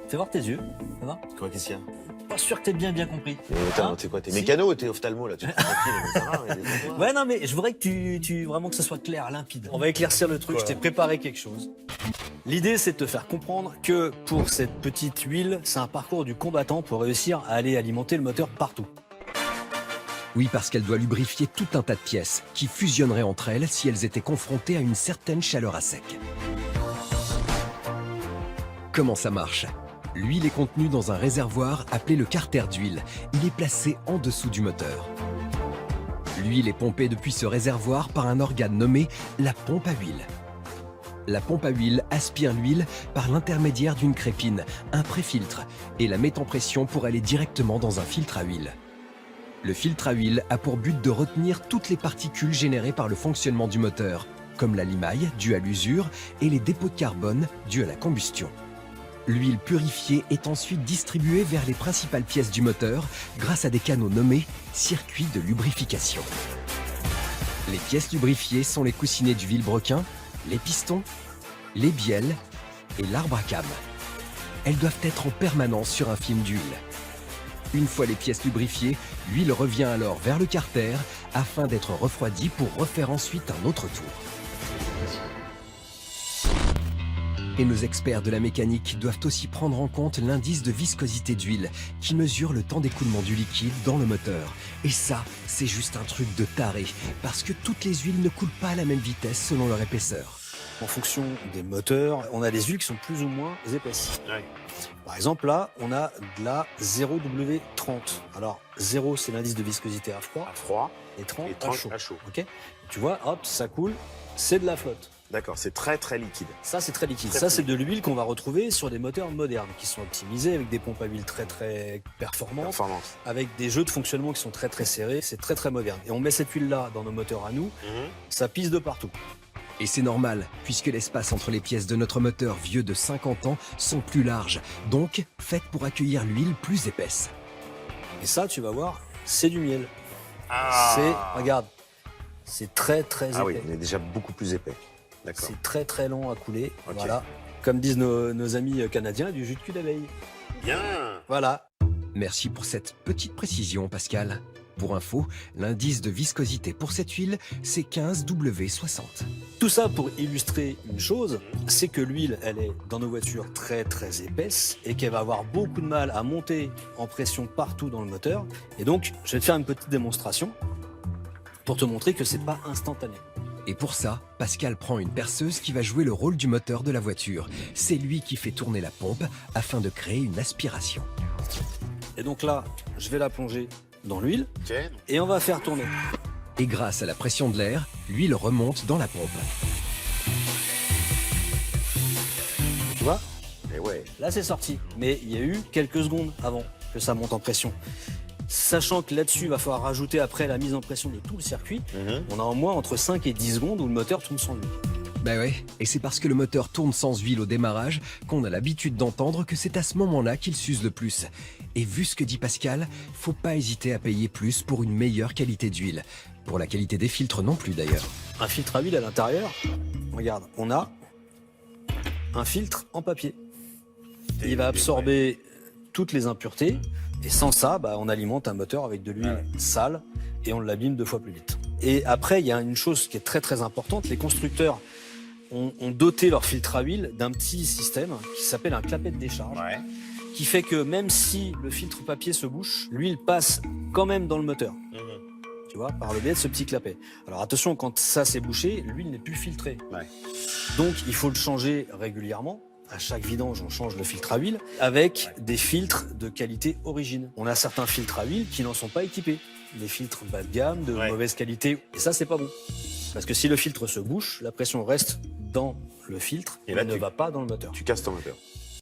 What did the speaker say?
Fais voir tes yeux, ça va? Quoi, qu'est-ce qu'il y a? Pas sûr que t'aies bien compris. Mais attends, t'es quoi? T'es mécano ou t'es ophtalmo, là? Tu te fais tranquille, mais ça va, mais Ouais, non, mais je voudrais que vraiment que ce soit clair, limpide. On va éclaircir le truc, Quoi? je t'ai préparé quelque chose. L'idée, c'est de te faire comprendre que pour cette petite huile, c'est un parcours du combattant pour réussir à aller alimenter le moteur partout. Oui, parce qu'elle doit lubrifier tout un tas de pièces qui fusionneraient entre elles si elles étaient confrontées à une certaine chaleur à sec. Comment ça marche? L'huile est contenue dans un réservoir appelé le carter d'huile. Il est placé en dessous du moteur. L'huile est pompée depuis ce réservoir par un organe nommé la pompe à huile. La pompe à huile aspire l'huile par l'intermédiaire d'une crépine, un pré-filtre, et la met en pression pour aller directement dans un filtre à huile. Le filtre à huile a pour but de retenir toutes les particules générées par le fonctionnement du moteur, comme la limaille due à l'usure et les dépôts de carbone dus à la combustion. L'huile purifiée est ensuite distribuée vers les principales pièces du moteur grâce à des canaux nommés circuits de lubrification. Les pièces lubrifiées sont les coussinets du vilebrequin, les pistons, les bielles et l'arbre à cam. Elles doivent être en permanence sur un film d'huile. Une fois les pièces lubrifiées, l'huile revient alors vers le carter afin d'être refroidie pour refaire ensuite un autre tour. Et nos experts de la mécanique doivent aussi prendre en compte l'indice de viscosité d'huile qui mesure le temps d'écoulement du liquide dans le moteur. Et ça, c'est juste un truc de taré parce que toutes les huiles ne coulent pas à la même vitesse selon leur épaisseur. En fonction des moteurs, on a des huiles qui sont plus ou moins épaisses. Ouais. Par exemple, là, on a de la 0W30. Alors, 0, c'est l'indice de viscosité à froid, À froid et 30, et à 30 chaud. à chaud. Ok. Tu vois, hop, ça coule, c'est de la flotte. D'accord, c'est très très liquide. Ça, c'est très liquide. Très, Ça, très c'est de l'huile qu'on va retrouver sur des moteurs modernes, qui sont optimisés avec des pompes à huile très très performantes, Performance. avec des jeux de fonctionnement qui sont très très serrés. C'est très très moderne. Et on met cette huile-là dans nos moteurs à nous, ça pisse de partout. Et c'est normal, puisque l'espace entre les pièces de notre moteur vieux de 50 ans sont plus larges, donc faites pour accueillir l'huile plus épaisse. Et ça, tu vas voir, c'est du miel. Ah. Regarde, c'est très très épais. Ah oui, on est déjà beaucoup plus épais. D'accord. C'est très très long à couler. Ok. Voilà. Comme disent nos amis canadiens, du jus de cul d'abeille. Bien. Voilà. Merci pour cette petite précision, Pascal. Pour info, l'indice de viscosité pour cette huile, c'est 15W60. Tout ça pour illustrer une chose, c'est que l'huile, elle est dans nos voitures très très épaisse et qu'elle va avoir beaucoup de mal à monter en pression partout dans le moteur. Et donc, je vais te faire une petite démonstration pour te montrer que c'est pas instantané. Et pour ça, Pascal prend une perceuse qui va jouer le rôle du moteur de la voiture. C'est lui qui fait tourner la pompe afin de créer une aspiration. Et donc là, je vais la plonger dans l'huile Ok. et on va faire tourner. Et grâce à la pression de l'air, l'huile remonte dans la pompe. Tu vois? Et ouais. Là, c'est sorti. Mais il y a eu quelques secondes avant que ça monte en pression. Sachant que là-dessus, il va falloir rajouter après la mise en pression de tout le circuit, on a en moins entre 5 et 10 secondes où le moteur tourne sans huile. Ben ouais, et c'est parce que le moteur tourne sans huile au démarrage qu'on a l'habitude d'entendre que c'est à ce moment-là qu'il s'use le plus. Et vu ce que dit Pascal, faut pas hésiter à payer plus pour une meilleure qualité d'huile. Pour la qualité des filtres non plus d'ailleurs. Un filtre à huile à l'intérieur, regarde, on a un filtre en papier. Il va absorber toutes les impuretés et sans ça, on alimente un moteur avec de l'huile sale et on l'abîme 2 fois plus vite. Et après, il y a une chose qui est très très importante, les constructeurs ont doté leur filtre à huile d'un petit système qui s'appelle un clapet de décharge, Ouais. qui fait que même si le filtre papier se bouche, l'huile passe quand même dans le moteur. Tu vois, par le biais de ce petit clapet. Alors attention, quand ça s'est bouché, l'huile n'est plus filtrée. Ouais. Donc il faut le changer régulièrement. À chaque vidange, on change le filtre à huile avec des filtres de qualité origine. On a certains filtres à huile qui n'en sont pas équipés. Des filtres bas de gamme, de mauvaise qualité. Et ça, c'est pas bon. Parce que si le filtre se bouche, la pression reste dans le filtre et là, ne va pas dans le moteur. Tu casses ton moteur.